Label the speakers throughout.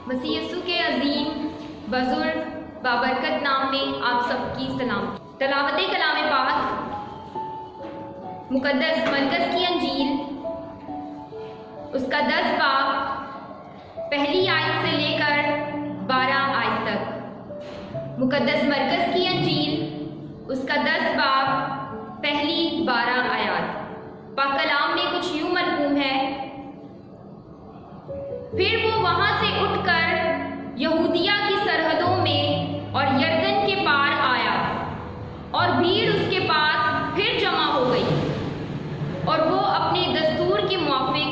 Speaker 1: मसीह यीशु के अजीम बुजुर्ग बाबरकत नाम में आप सबकी सलाम। तलावत कलाम पाक मुकद्दस मरकज़ की अंजील उसका 10 बाब पहली आयत से लेकर 12 आयत तक। मुकद्दस मरकज़ की अंजील उसका 10 बाब पहली 12 आयत। पाक कलाम में कुछ यूं मरकूम है, फिर वो वहां से उठकर यहूदिया की सरहदों में और यरदन के पार आया और भीड़ उसके पास फिर जमा हो गई और वो अपने दस्तूर के मुआफिक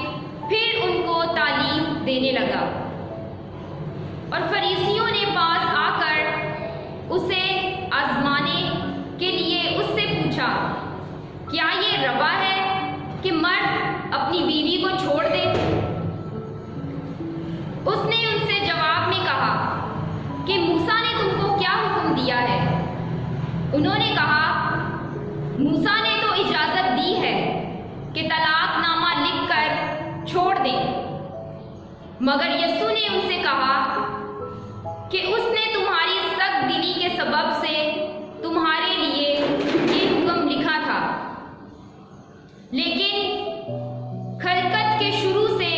Speaker 1: फिर उनको तालीम देने लगा। और फरीसियों ने पास आकर उसे आजमाने के लिए उससे पूछा, क्या ये रवा है कि मर्द अपनी बीवी को छोड़ दे? उसने उनसे जवाब में कहा कि मूसा ने तुमको क्या हुक्म दिया है? उन्होंने कहा, मूसा ने तो इजाज़त दी है कि तलाकनामा लिखकर छोड़ दें। मगर यीशु ने उनसे कहा कि उसने तुम्हारी सख्त दिली के सबब से तुम्हारे लिए ये हुक्म लिखा था, लेकिन खलकत के शुरू से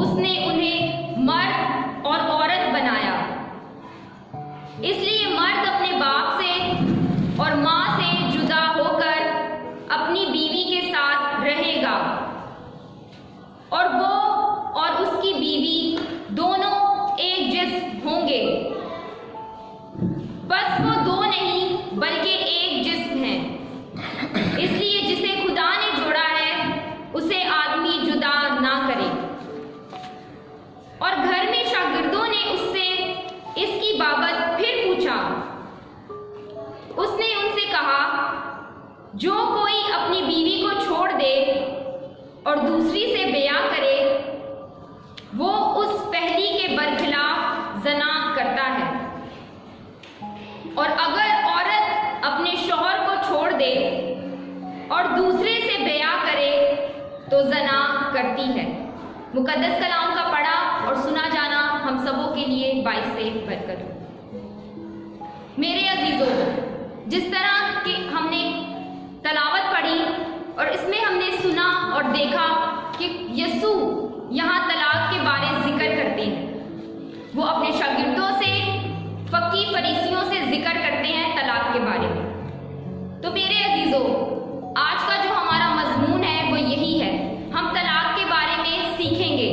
Speaker 1: उसने उन्हें मर्द और औरत बनाया। इसलिए मर्द अपने बाप से और माँ से जुदा होकर अपनी बीवी के साथ रहेगा और वो और उसकी बीवी दोनों एक जिस्म होंगे। बस वो दो नहीं बल्कि एक जिस्म हैं। इसलिए जिसे खुदा ने जोड़ा है उसे आदमी जुदा ना करे। और घर में शागिर्दों ने उससे इसकी बाबत फिर पूछा। उसने उनसे कहा, जो कोई अपनी बीवी को छोड़ दे और दूसरी से ब्याह करे, वो उस पहली के बरखिलाफ ज़ना करता है। और अगर औरत अपने शौहर को छोड़ दे और दूसरे से ब्याह करे तो ज़ना करती है। मुकद्दस कलाम का पढ़ा और सुना जाना हम सबों के लिए बाइस से बरकत हो। मेरे अजीजों, जिस तरह कि हमने तलावत पढ़ी और इसमें हमने सुना और देखा कि यीशु यहाँ तलाक के बारे जिक्र करते हैं। वो अपने शागिर्दों से, फकी फरीसियों से जिक्र करते हैं तलाक के बारे में। तो मेरे अजीजों, आज का जो हमारा मजमून है वो यही है। हम तलाक के बारे में सीखेंगे।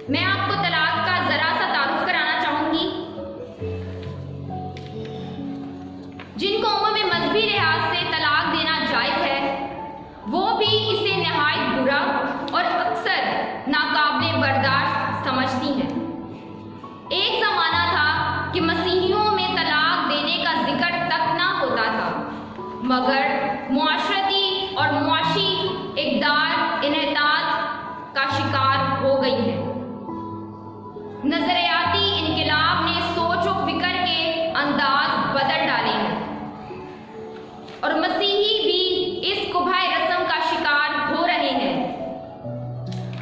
Speaker 1: मैं आपको तलाक का जरा सा तारुफ कराना चाहूंगी। जिन कौमों में मजहबी लिहाज से तलाक देना जायज है, वो भी इसे नहायत बुरा और अक्सर नाकाबिले बर्दाश्त समझती हैं। एक ज़माना था कि मसीहियों में तलाक देने का जिक्र तक ना होता था, मगर मुआशरती और मुआशी इक़दार इन्हतात का शिकार हो गई है। नजरियाती इनकलाब ने सोच और फिक्र के अंदाज बदल डाले हैं और मसीही भी इस कुबाह रस्म का शिकार हो रहे हैं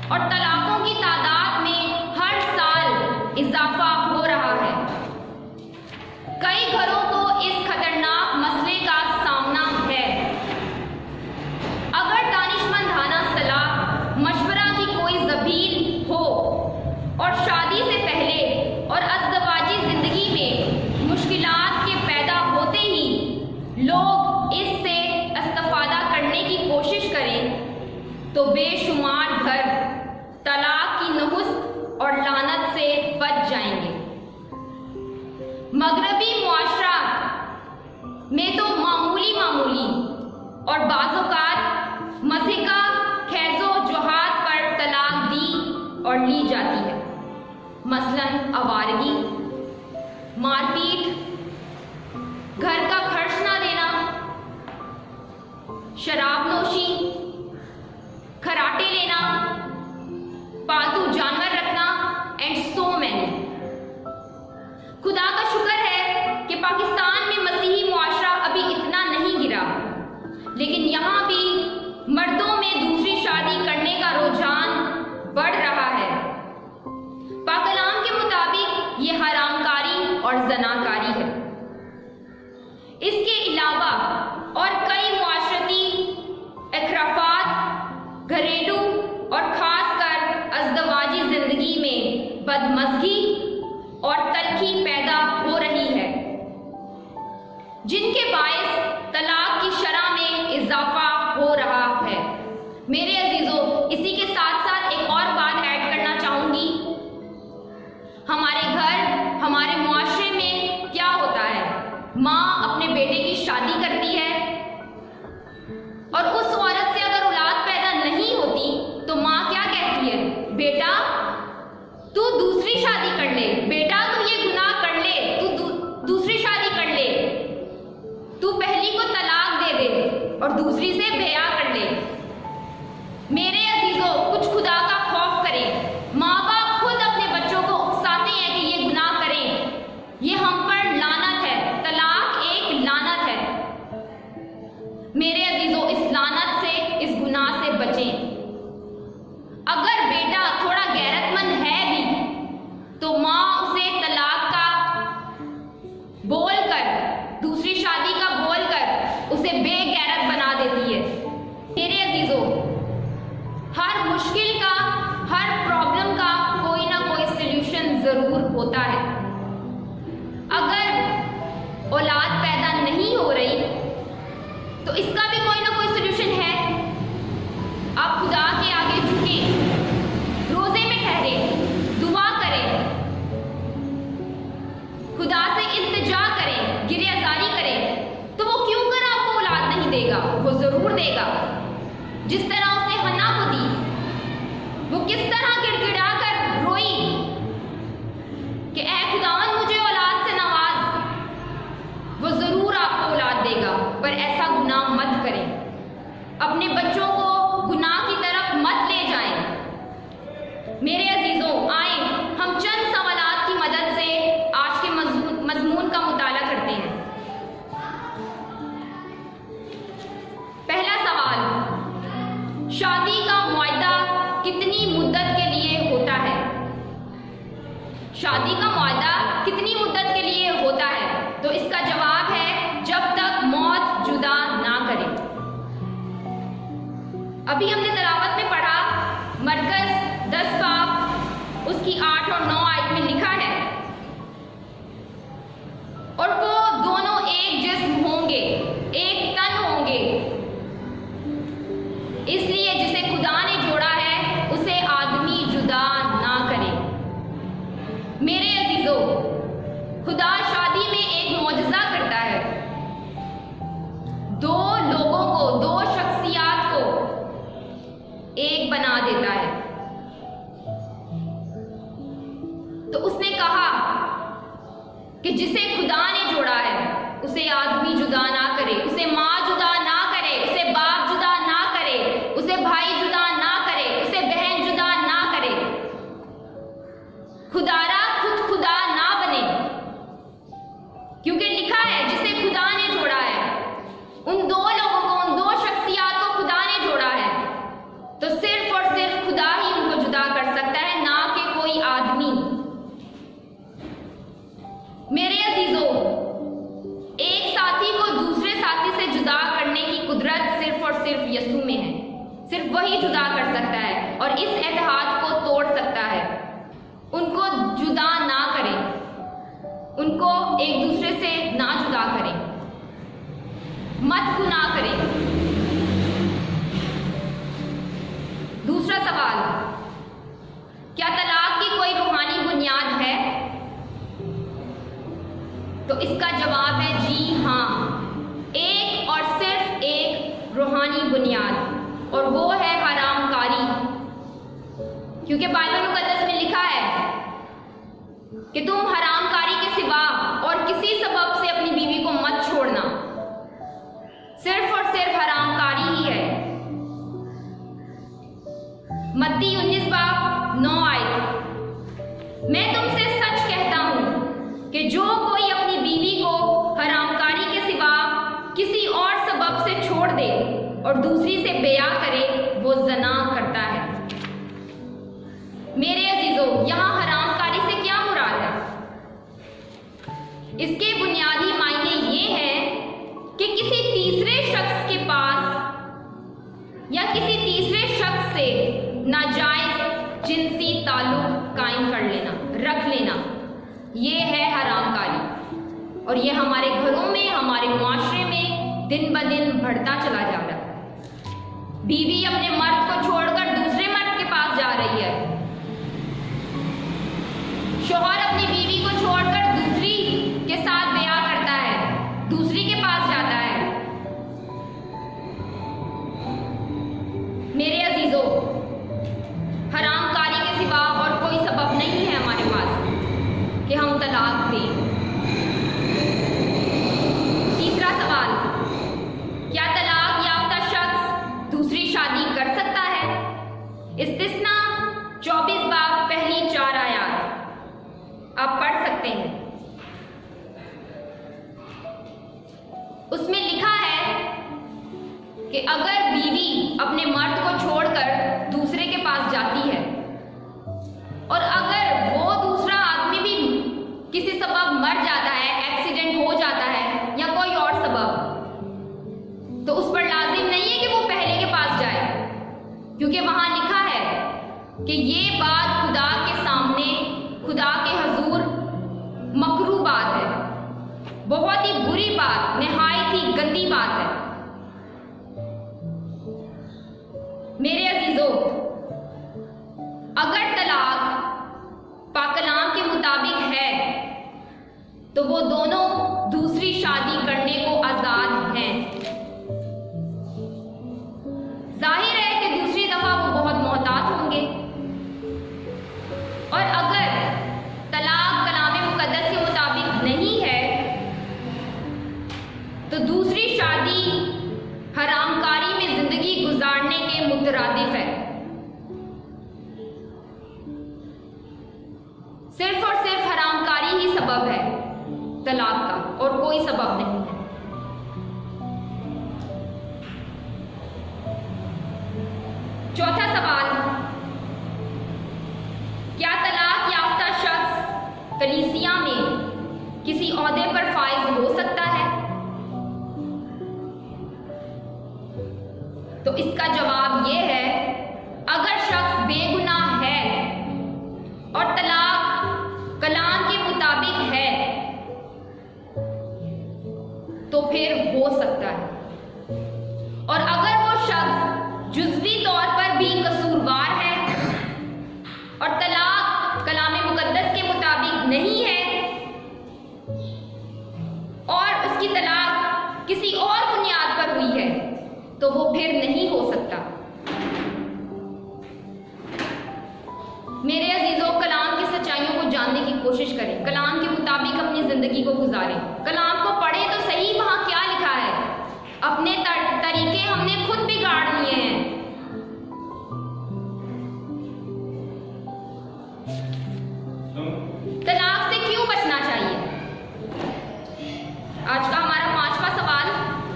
Speaker 1: और तलाकों की तादाद में हर साल इजाफा हो रहा है। कई घरों को इस खतरनाक मसले का सामना है। अगर दानिशमंदाना सलाह मशवरा की कोई ज़बील हो और शादी से पहले और अज़दवाजी ज़िंदगी में मुश्किलात के पैदा होते ही लोग इससे इस्तिफ़ादा करने की कोशिश करें, तो बेशुमार घर तलाक की नहुस्त और लानत से बच जाएंगे। मगरबी मुआशरा में तो मामूली और बाज़ौक़ात मज़हिका खैज़ो जोहात पर तलाक दी और ली जाती है। मसलन आवारगी, मारपीट, घर का खर्च ना देना, शराब नोशी, खराटे लेना, पालतू जानवर रखना एंड सो मैनी। खुदा का शुक्र है कि पाकिस्तान में मसीही मुआशरा अभी इतना नहीं गिरा, लेकिन यहाँ भी मर्दों में दूसरी शादी करने का रुझान बढ़ रहा है बदमज़गी और तल्खी पैदा हो रही है, जिनके बायस तलाक की शरह में इजाफा हो रहा है। मेरे अजीजों, इसी के साथ साथ एक और बात ऐड करना चाहूँगी। हमारे घर, हमारे मुआशरे में क्या होता है, माँ अपने बेटे की शादी करती है और उस औरत से अगर औलाद पैदा नहीं होती तो माँ क्या कहती है, बेटा तू दूसरी शादी कर ले, बेटा तू ये गुनाह कर ले, तू दूसरी शादी कर ले, तू पहली को तलाक दे दे और दूसरी से ब्याह कर ले। मेरे अजीजों, कुछ खुदा का खौफ करें। माँ बाप खुद अपने बच्चों को उकसाते हैं कि ये गुनाह करें, ये हम पर लानत है, तलाक एक लानत है। मेरे अजीजों, इस लानत से, इस गुनाह से बचें। अगर बेटा थोड़ा गैरतमंद है भी तो माँ उसे तलाक का बोलकर, दूसरी शादी का बोलकर उसे बेगैरत बना देती है। मेरे अजीजों, हर मुश्किल का, हर प्रॉब्लम का कोई ना कोई सल्यूशन जरूर होता है। अगर औलाद पैदा नहीं हो रही तो इसका भी कोई ना कोई सल्यूशन है। आप खुदा के आगे झुकें, रोजे में ठहरें, दुआ करें, खुदा से इल्तिजा करें, गिरियाजारी करें, तो वो क्यों कर आपको औलाद नहीं देगा, वो जरूर देगा। जिस तरह उसने हन्ना को दी, वो किस तरह गिड़गिड़ा कर रोई कि ऐ खुदावन मुझे औलाद से नवाज, वो जरूर आपको औलाद देगा। पर ऐसा गुनाह मत करें, अपने बच्चों को गुनाह की तरफ मत ले जाएं। मेरे अजीजों, आए हम चंद सवालात की मदद से आज के मजमून का मुताला करते हैं। पहला सवाल, शादी का मुआहदा कितनी मुद्दत के लिए होता है? शादी का मुआहदा कितनी मुद्दत के लिए होता है? तो इसका जवाब है, जब तक मौत जुदा ना करे। अभी हमने तिलावत में पढ़ा, मरकज़ 10 बाब उसकी 8 और 9 आयत में लिखा है, और वो दोनों एक जिस्म होंगे, एक तन होंगे। इसलिए जिसे खुदा ने जोड़ा है उसे आदमी जुदा ना करे। मेरे अजीजों, खुदा शादी में एक मौजज़ा करता है। दो लोगों को, दो शख्सियात को एक बना देता है। तो उसने कहा कि जिसे खुदा ने जोड़ा है उसे आदमी जुदा ना करे, उसे माँ जुदा ना करे, उसे बाप जुदा ना करे, उसे भाई जुदा ना करे, उसे बहन जुदा ना करे। खुदारा खुद खुदा ना बने, क्योंकि लिखा है जिसे खुदा ने जोड़ा है, उन दो लोगों को, उन दो शख्सियात को खुदा ने जोड़ा है, तो सिर्फ और सिर्फ खुदा ही उनको जुदा कर सकता है, ना कि कोई आदमी। मेरे अजीजों, एक साथी को दूसरे साथी से जुदा करने की कुदरत सिर्फ और सिर्फ यसू में है। सिर्फ वही जुदा कर सकता है और इस इत्तेहाद को तोड़ सकता है। उनको जुदा ना करें, उनको एक दूसरे से ना जुदा करें, मत गुनाह करें। दूसरा सवाल, क्या तलाक की कोई रूहानी बुनियाद है? तो इसका जवाब है जी हाँ, एक और सिर्फ एक रूहानी बुनियाद, और वो है हरामकारी। क्योंकि बाइबल मुकद्दस में लिखा है कि तुम हरामकारी के सिवा और किसी सबब से अपनी बीवी को मत छोड़ना, सिर्फ और सिर्फ हरामकारी ही है। मत्ती 19 बाब 9 आयत, मैं तुमसे सच कहता हूं कि जो कोई अपनी बीवी को हरामकारी के सिवा किसी और सबब से छोड़ दे और दूसरी से ब्याह करे, वो ज़ना करता है। मेरे अजीजों, यहाँ हरामकारी से क्या मुराद है? इसके बुनियादी मायने ये हैं कि किसी तीसरे शख्स के पास या किसी तीसरे शख्स से नाजायज जिनसी ताल्लुक कायम कर लेना, रख लेना, ये है हरामकारी। और ये हमारे घरों में, हमारे मुआशरे में दिन ब दिन बढ़ता चला जा रहा है। बीवी अपने मर्द को छोड़कर दूसरे मर्द के पास जा रही है, शौहर अपनी बीवी को छोड़कर दूसरी के साथ ब्याह करता है, दूसरी के पास जाता है। मेरे अजीजों, हरामकारी के सिवा और कोई सबब नहीं है हमारे पास कि हम तलाक दें। तीसरा सवाल, क्या तलाक याफ्ता शख्स दूसरी शादी कर सकता है? इस्तिस्ना 24 बाब पहली 4 आयात आप पढ़ सकते हैं। उसमें लिखा है कि अगर बीवी अपने मर्द को छोड़कर दूसरे के पास जाती है और अगर वो दूसरा आदमी भी किसी सबब मर जाता है, एक्सीडेंट हो जाता है या कोई और सबब, तो उस पर लाजिम नहीं है कि वो पहले के पास जाए, क्योंकि वहां लिखा है कि ये बात खुदा के सामने, खुदा के हजूर मकरू बात है, बहुत ही बुरी बात, निहायत ही गंदी बात है। मेरे अजीजों, अगर तलाक पाक कलाम के मुताबिक है तो वो दोनों दूसरी शादी करने को आजाद हैं। जाहिर है कि दूसरी दफा वो बहुत मोहतात होंगे, और अगर तलाक कलाम मुकद्दस के मुताबिक नहीं है तो दूसरी शादी हरामकारी में जिंदगी गुजारने के मुतरादिफ है। सिर्फ और सिर्फ हरामकारी ही सबब है तलाक का, और कोई सबब नहीं है। चौथा सवाल, क्या तलाक याफ्ता शख्स कलीसिया में किसी ओहदे पर फाइज हो सकता है? तो इसका जवाब यह है, अगर शख्स बेगुनाह है और तलाक कलाम के मुताबिक है तो फिर हो सकता है, और अगर वो शख्स जुज़वी तौर पर भी कसूरवार है और तलाक कलाम मुकद्दस के मुताबिक नहीं है और उसकी तलाक किसी और बुनियाद पर हुई है तो वो फिर नहीं हो सकता। मेरे अजीजों, कलाम की सच्चाइयों को जानने की कोशिश करें, कलाम के मुताबिक अपनी जिंदगी को गुजारें, कलाम को पढ़ें तो सही वहां क्या लिखा है। अपने तरीके हमने खुद बिगाड़ लिए हैं। तलाक से क्यों बचना चाहिए? आज का हमारा 5वां सवाल,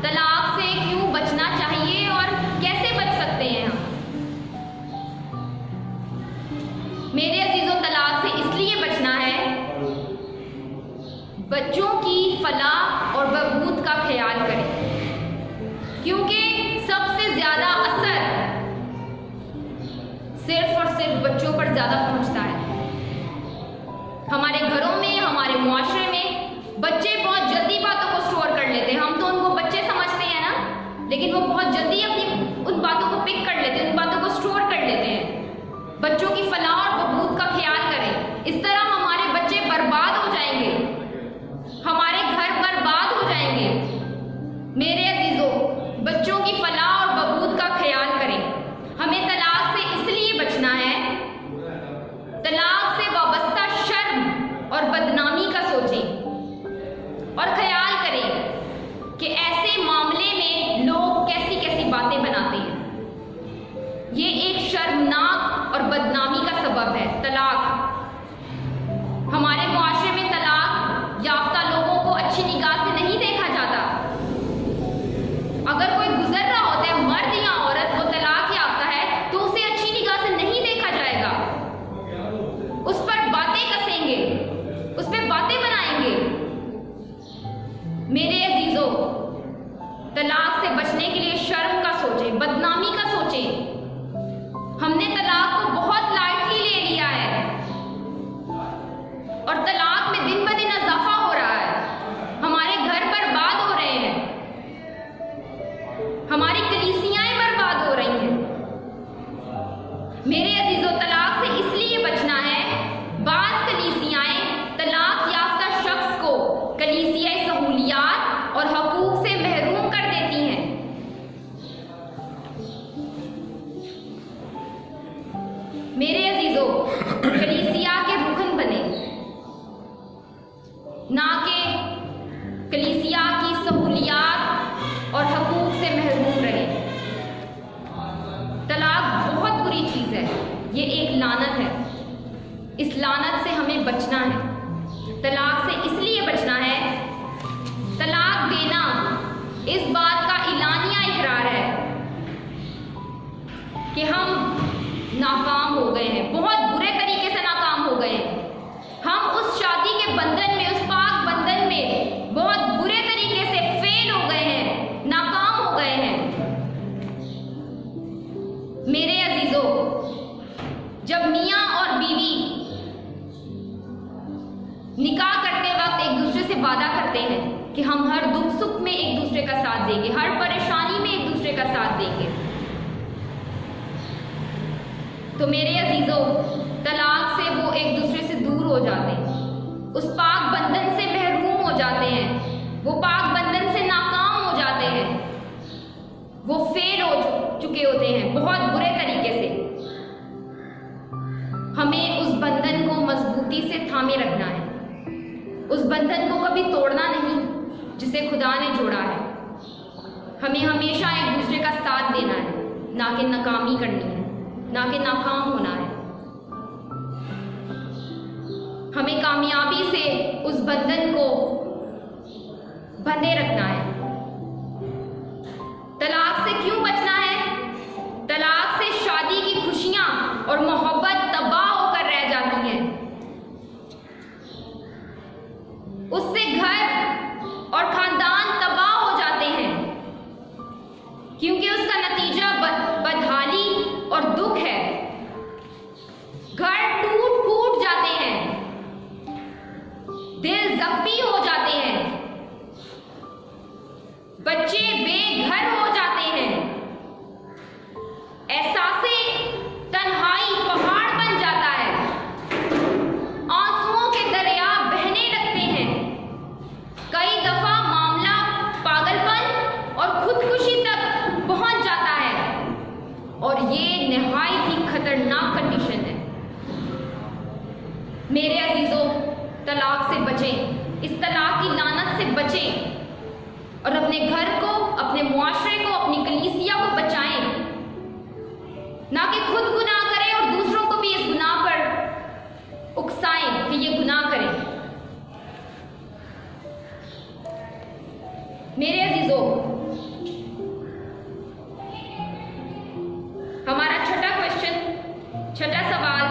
Speaker 1: तलाक से क्यों बचना चाहिए और कैसे बच सकते हैं हम? मेरे अजीजों, तलाक से इसलिए बचना है, बच्चों की फलाह और बहबूद का ख्याल करें, क्योंकि सबसे ज्यादा असर सिर्फ और सिर्फ बच्चों पर ज्यादा पहुंचता है। हमारे घरों में, हमारे मुआशरे में बच्चे बहुत जल्दी बातों को स्टोर कर लेते हैं। हम तो उनको बच्चे समझते हैं ना, लेकिन वो बहुत जल्दी अपनी उन बातों को पिक कर लेते हैं, उन बातों को स्टोर कर लेते हैं। बच्चों की फलाह और बहबूद का ख्याल करें, इस तरह हमारे बच्चे बर्बाद हो जाएंगे, हमारे घर बर्बाद हो जाएंगे। मेरे अजीजों, बच्चों की फलाह और बहबूद का ख्याल करें। हमें तलाक से इसलिए बचना है, तलाक से वाबस्ता शर्म और बदनामी का सोचें और ख्याल करें कि ऐसे मामले में लोग कैसी कैसी बातें बनाते हैं। ये एक शर्मनाक और बदनामी अजीजों, तलाक से इसलिए बचना है, बाज़ कलीसियाएं तलाक याफ्ता शख्स को कलीसियाई सहूलियात और हकूक से महरूम कर देती हैं। मेरे अजीजों, कलीसिया के रुकन बने, ना कि कलीसिया की सहूलियात और हकूक से महरूम रहे। तलाक बहुत बुरी चीज़ है, ये एक लानत है। इस लानत से हमें बचना है। तलाक से इसलिए बचना है, तलाक देना इस बात का इलानिया इकरार है कि हम नाकाम हो गए हैं, बहुत बुरे तरीके से नाकाम हो गए हैं। हम उस शादी के बंधन में, उस पाक बंधन में बहुत बुरे तरीके से फेल हो गए हैं, नाकाम हो गए हैं। मेरे अजीजों, जब मियाँ और बीवी निकाह करते वक्त एक दूसरे से वादा करते हैं कि हम हर दुख सुख में एक दूसरे का साथ देंगे, हर परेशानी में एक दूसरे का साथ देंगे, तो मेरे अजीजों, तलाक से वो एक दूसरे से दूर हो जाते हैं, उस पाक बंधन से महरूम हो जाते हैं, वो पाक बंधन से नाकाम हो जाते हैं, वो फेल हो चुके होते हैं बहुत बुरे तरीके से। हमें उस बंधन को मजबूती से थामे रखना है, उस बंधन को कभी तोड़ना नहीं जिसे खुदा ने जोड़ा है। हमें हमेशा एक दूसरे का साथ देना है, ना कि नाकामी करनी है, ना कि नाकाम होना है। हमें कामयाबी से उस बंधन को बंधे रखना है। तलाक से क्यों बचना है? तलाक से शादी की खुशियां और मोहब्बत तबाह होकर रह जाती हैं। उससे घर और खानदान तबाह हो जाते हैं, क्योंकि उसका नतीजा बदहाली और दुख है। घर टूट फूट जाते हैं, दिल जख्मी हो जाते हैं, बच्चे बेघर हो जाते हैं, एहसासे तन्हाई पहाड़ बन जाता है, आंसुओं के दरिया बहने लगते हैं। कई दफा मामला पागलपन और खुदकुशी तक पहुंच जाता है, और ये निहायत ही खतरनाक कंडीशन है। मेरे अजीजों, तलाक से बचें, इस तलाक की लानत से बचें और अपने घर को, अपने मुआशरे को, अपनी कलीसिया को बचाएं, ना कि खुद गुनाह करें और दूसरों को भी इस गुनाह पर उकसाएं कि ये गुनाह करें। मेरे अजीजों, हमारा छठा क्वेश्चन, छठा सवाल,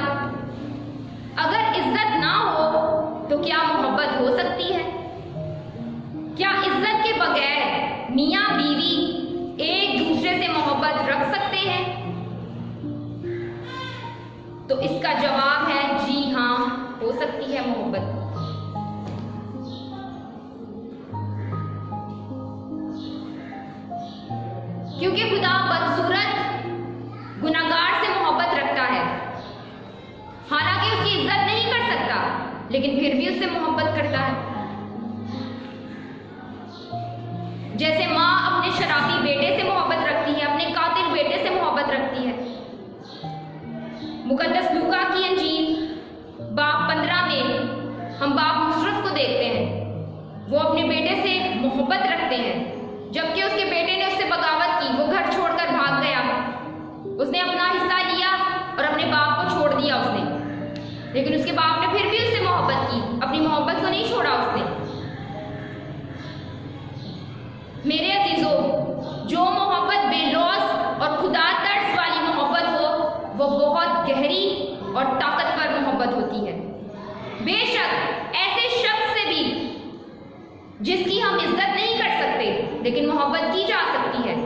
Speaker 1: अगर इज्जत ना हो तो क्या मोहब्बत हो सकती है? क्या इज्जत के बगैर मियाँ बीवी एक दूसरे से मोहब्बत रख सकते हैं? तो इसका जवाब है जी हाँ, हो सकती है मोहब्बत। क्योंकि खुदा बदसूरत गुनाहगार से मोहब्बत रखता है, हालांकि उसकी इज्जत नहीं कर सकता, लेकिन फिर भी उससे मोहब्बत करता है। जैसे माँ अपने शराबी बेटे से मोहब्बत रखती है, अपने कातिल बेटे से मोहब्बत रखती है। मुकद्दस लूका की अंजील बाब 15 में हम बाप मुशर्रफ को देखते हैं। वो अपने बेटे से मोहब्बत रखते हैं, जबकि उसके बेटे ने उससे बगावत की, वो घर छोड़कर भाग गया, उसने अपना हिस्सा लिया और अपने बाप को छोड़ दिया उसने। लेकिन उसके बाप ने फिर भी उससे मोहब्बत की, अपनी मोहब्बत को नहीं छोड़ा उसने। मेरे अजीजों, जो मोहब्बत बेलौस और खुदा तर्स वाली मोहब्बत हो, वो बहुत गहरी और ताकतवर मोहब्बत होती है। बेशक ऐसे शख्स से भी जिसकी हम इज्जत नहीं कर सकते, लेकिन मोहब्बत की जा सकती है।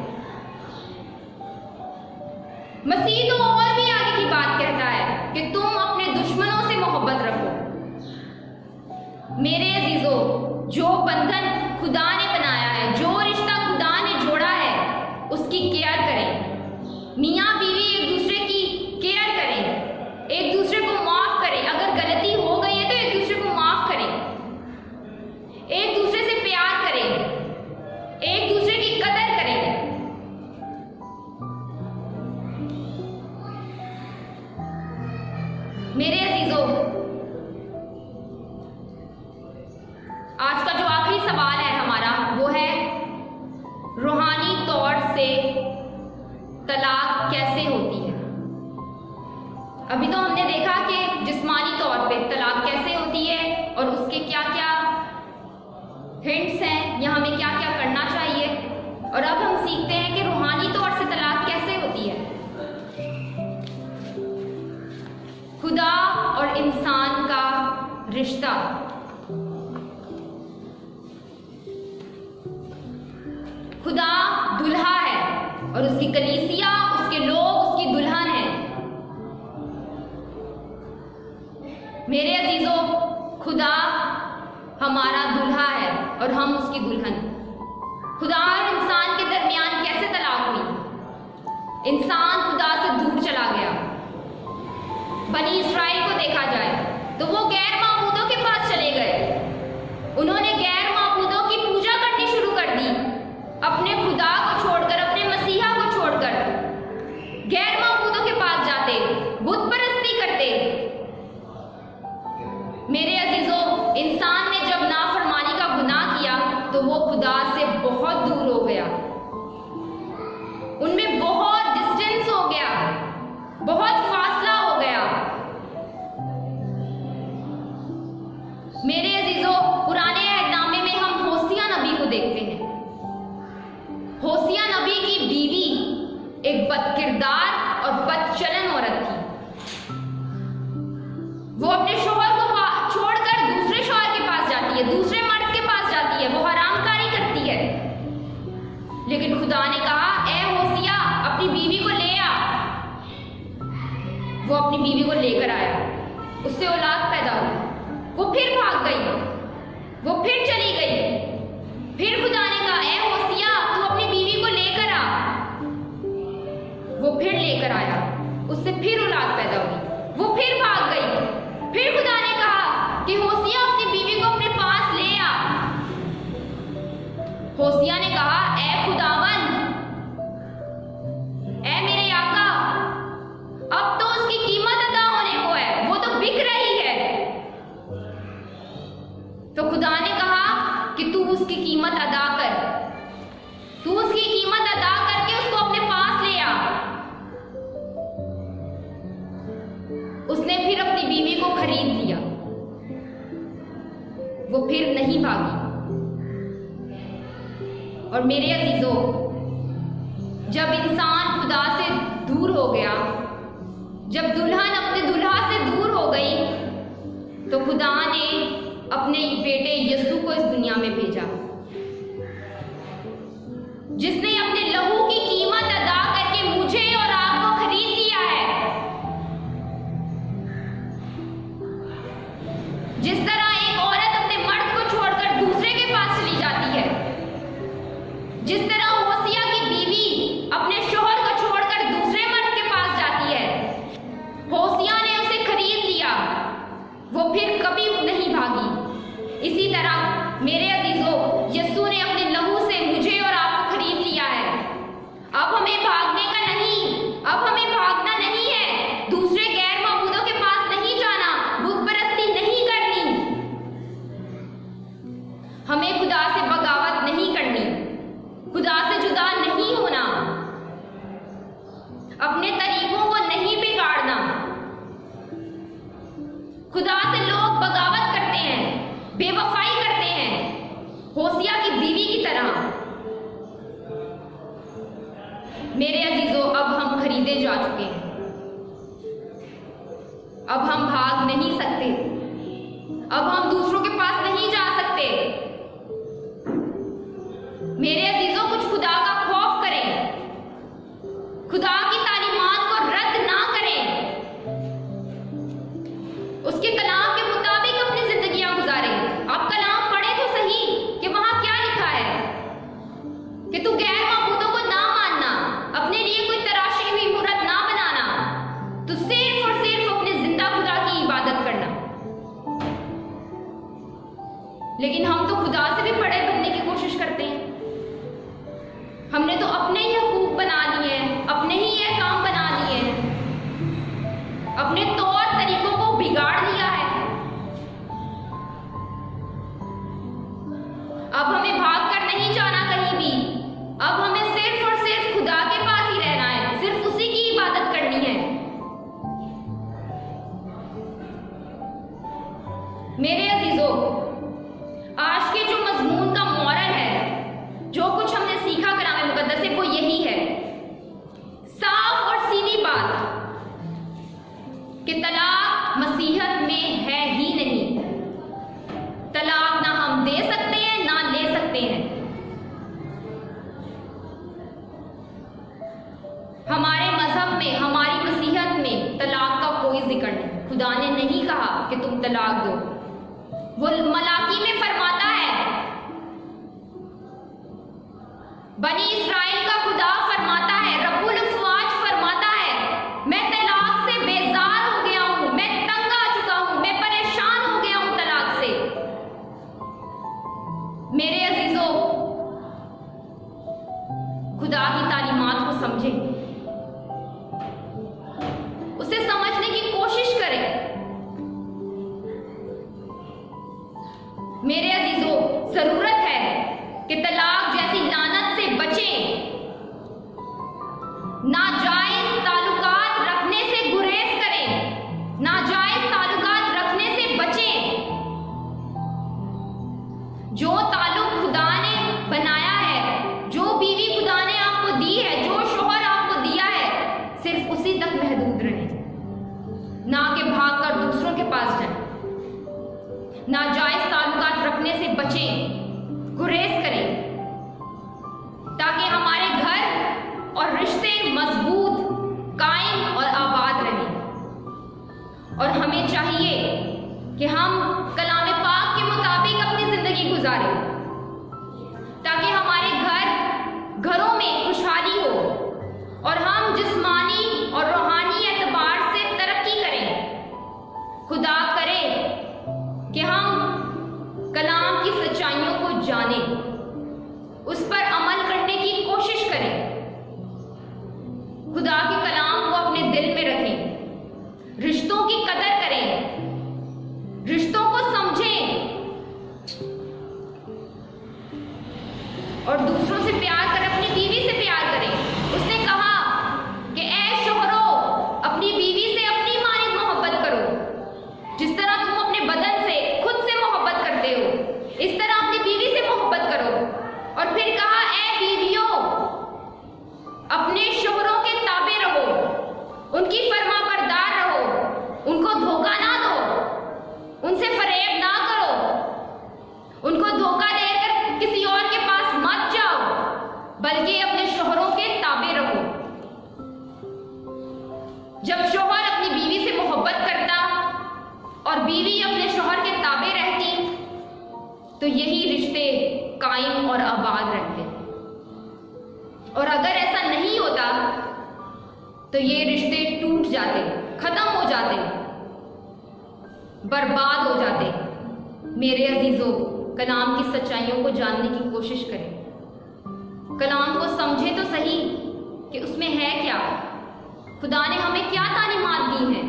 Speaker 1: मसीह तो और भी आगे की बात कहता है कि तुम अपने दुश्मनों से मोहब्बत रखो। मेरे अजीजों, जो बंधन खुदा ने बनाया है, जो रिश्ता खुदा ने जोड़ा है, उसकी केयर करें। मियाँ बीवी एक दूसरे की केयर करें, मेरे अजीजों, आज का जो आखिरी सवाल है हमारा वो है रूहानी तौर से तलाक कैसे होती है। अभी तो हमने देखा कि जिस्मानी तौर पे तलाक कैसे होती है और उसके क्या क्या हिंट्स हैं या हमें क्या क्या करना चाहिए, और अब हम सीखते हैं कि रूहानी तौर से तलाक कैसे होती है। खुदा और इंसान का रिश्ता। खुदा दुल्हा है और उसकी कलीसिया, उसके लोग उसकी दुल्हन है। मेरे अजीजों, खुदा हमारा दुल्हा है और हम उसकी दुल्हन। खुदा और इंसान के दरमियान कैसे तलाक हुई? इंसान खुदा से दूर चला गया। बनी इस्राइल को देखा जाए तो वो गैर माबूदों के पास चले गए। उन्होंने गैर माबूदों की पूजा करनी शुरू कर दी, अपने खुदा को छोड़कर, अपने मसीहा को छोड़कर गैर माबूदों के पास जाते, बुत परस्ती करते। मेरे अजीजों, इंसान ने जब नाफरमानी का गुनाह किया तो वो खुदा से बहुत दूर हो गया, उनमें बहुत डिस्टेंस हो गया, बहुत फासला हो गया। मेरे अजीजों, पुराने अहदनामे में हम होसिया नबी को देखते हैं। होसिया नबी की बीवी एक बदकिरदार और बदचलन औरत थी। वो अपने शौहर को छोड़कर दूसरे शौहर के पास जाती है, दूसरे मर्द के पास जाती है, वो हरामकारी करती है। लेकिन खुदा ने कहा, ए होसिया, अपनी बीवी को ले आ। वो अपनी बीवी को लेकर आया, उससे औलाद पैदा हुई। वो फिर भाग गई, वो फिर चली गई। फिर खुदा ने कहा, ए होसिया, तू अपनी बीवी को लेकर आ। वो फिर लेकर आया, उससे फिर औलाद पैदा हुई। वो फिर भाग गई। फिर खुदा ने कहा कि होसिया, अपनी बीवी को अपने पास ले आ। होसिया ने कहा, ए खुदावन, ए मेरे आका, अब तो उसकी कीमत अदा होने को है, वो तो बिक रही है। तो खुदा ने कहा कि तू उसकी कीमत अदा कर, तू उसकी कीमत अदा करके उसको अपने पास ले आ। उसने फिर अपनी बीवी को खरीद लिया। वो फिर नहीं भागी। और मेरे अजीजों, जब इंसान खुदा से दूर हो गया, जब दुल्हन अपने दुल्हा से दूर हो गई, तो खुदा ने अपने बेटे यीशु को इस दुनिया में भेजा, जिसने अपने लहू की कीमत अदा करके मुझे और आपको खरीद लिया है। जिस तरह एक औरत अपने मर्द को छोड़कर दूसरे के पास चली जाती है, जिस तरह होसिया की बीवी अपने शौहर को छोड़कर दूसरे मर्द के पास जाती है, होसिया ने उसे खरीद लिया, वो फिर कभी नहीं भागी। इसी तरह मेरे अजीजों, यीशु ने अपने लहू से मुझे और आपको खरीद लिया है। अब हमें भागने का नहीं, अब हमें भागना नहीं है, दूसरे गैर माबूदों के पास नहीं जाना, बुत परस्ती नहीं करनी, हमें खुदा से बगावत नहीं करनी, खुदा से जुदा नहीं होना, अपने तरीकों को नहीं बिगाड़ना। खुदा से लोग बगावत करते हैं, बेवफाई करते हैं, होसिया की बीवी की तरह। मेरे अजीजों, अब हम खरीदे जा चुके हैं, अब हम भाग नहीं सकते, अब हम दूसरों के पास नहीं जा सकते। मेरे अजीजों, कुछ खुदा का खौफ करें, खुदा की तालीमात को रद्द ना करें, उसके कलाम के मुताबिक अपनी जिंदगियां गुजारें। आप कलाम पढ़े तो सही कि वहां क्या लिखा है कि तू गैर माबूदों को ना मानना, अपने लिए कोई तराशी हुई मूरत ना बनाना, तो सिर्फ और सिर्फ अपने जिंदा खुदा की इबादत करना। मेरे अजीजों, आज के जो मजमून का मॉरल है, जो कुछ हमने सीखा कलाम मुकद्दस से, वो यही है, साफ और सीधी बात कि तलाक मसीहत में है ही नहीं। तलाक ना हम दे सकते हैं ना ले सकते हैं। हमारे मजहब में, हमारी मसीहत में तलाक का कोई जिक्र नहीं। खुदा ने नहीं कहा कि तुम तलाक दो। वो मलाकी में फरमाता है, बनी इस्राइल का खुदा फरमाता है, रब्बुल अफ़वाज फरमाता है, मैं तलाक से बेजार हो गया हूं, मैं तंग आ चुका हूं, मैं परेशान हो गया हूं तलाक से। मेरे अजीजों, खुदा की तालीमात को समझें, उसे समझने की कोशिश करें। मेरे अजीजों, जरूरत है कि तलाक जैसी लानत से बचें, नाजायज ताल्लुकात रखने से गुरेज करें, नाजायज ताल्लुकात रखने से बचें। जो ताल्लुक खुदा ने बनाया है, जो बीवी खुदा ने आपको दी है, जो शोहर आपको दिया है, सिर्फ उसी तक महदूद रहें, ना कि भागकर दूसरों के पास जाएं। नाजायज ताल्लुकात रखने से बचें, गुरेज करें, ताकि हमारे घर और रिश्ते मजबूत, कायम और आबाद रहें। और हमें चाहिए कि हम कलाम पाक के मुताबिक अपनी जिंदगी गुजारें, ताकि हमारे घरों में खुशहाली हो और हम जिस्मानी और रूहानी एतबार से तरक्की करें। खुदा करे कि हम कलाम की सच्चाइयों को जानें, उस पर अमल करने की कोशिश करें, खुदा के कलाम को अपने दिल में रखें, रिश्तों की कदर करें, रिश्तों को समझें और दूसरों से प्यार करें, अपनी बीवी से प्यार करें। उसने कहा कि ऐ शोहरों, अपनी बीवी से अपनी मानिक मोहब्बत करो, जिस तरह तुम अपने बदन से खुद से मोहब्बत करते हो, इस तरह अपनी बीवी से मोहब्बत करो। और फिर कहा, ऐ बीवियों, अपने शोहरों के ताबे रहो, उनकी फरमाबरदार रहो, उनको धोखा ना दो, उनसे फरेब ना करो, उनको धोखा देकर किसी और के पास मत जाओ, बल्कि अपने शोहरों के ताबे रहो। जब शोहर अपनी बीवी से मोहब्बत करता और बीवी अपने शोहर के ताबे रहती, तो यही रिश्ते कायम और आबाद रहते। और अगर ऐसा नहीं होता तो ये रिश्ते टूट जाते, खत्म हो जाते, बर्बाद हो जाते। मेरे अजीजों, कलाम की सच्चाइयों को जानने की कोशिश करें, कलाम को समझें तो सही कि उसमें है क्या, खुदा ने हमें क्या तालीमात दी हैं,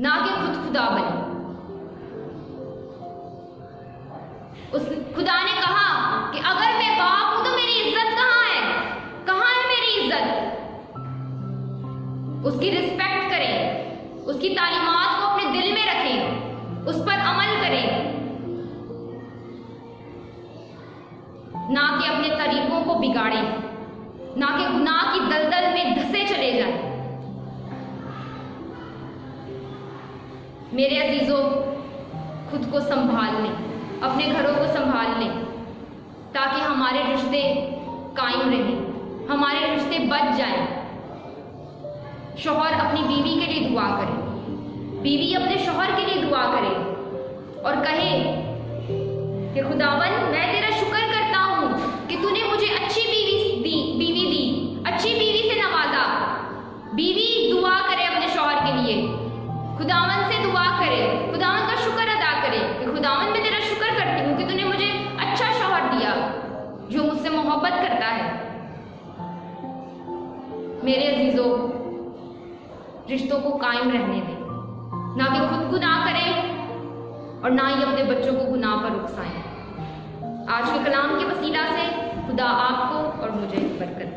Speaker 1: ना कि खुद खुदा बने। उस खुदा ने कहा कि अगर मैं बाप हूं तो मेरी इज्जत कहाँ है? कहाँ है मेरी इज्जत? उसकी रिस्पेक्ट करें, उसकी तालीमात को अपने दिल में रखें, उस पर अमल करें, ना कि अपने तरीकों को बिगाड़ें, ना कि गुनाह की दलदल में धंसे चले जाएं। मेरे अजीजों, खुद को संभाल लें, अपने घरों को संभाल लें, ताकि हमारे रिश्ते कायम रहें, हमारे रिश्ते बच जाएं। शौहर अपनी बीवी के लिए दुआ करे, बीवी अपने शौहर के लिए दुआ करे और कहे कि खुदावन, मैं तेरा शुक्र करता हूँ कि तूने मुझे अच्छी बीवी दी, अच्छी बीवी से नवाजा। बीवी दुआ करे अपने शौहर के लिए, खुदावन से दुआ करे, खुदावन का शुक्र अदा करे कि खुदावन, मैं तेरा शुक्र करती हूँ कि तूने मुझे अच्छा शौहर दिया जो मुझसे मोहब्बत करता है। मेरे अजीजों, रिश्तों को कायम रहने दें, ना कि खुद गुनाह करें और ना ही अपने बच्चों को गुनाह पर उकसाएं। आज के कलाम के वसीला से खुदा आपको और मुझे बरकत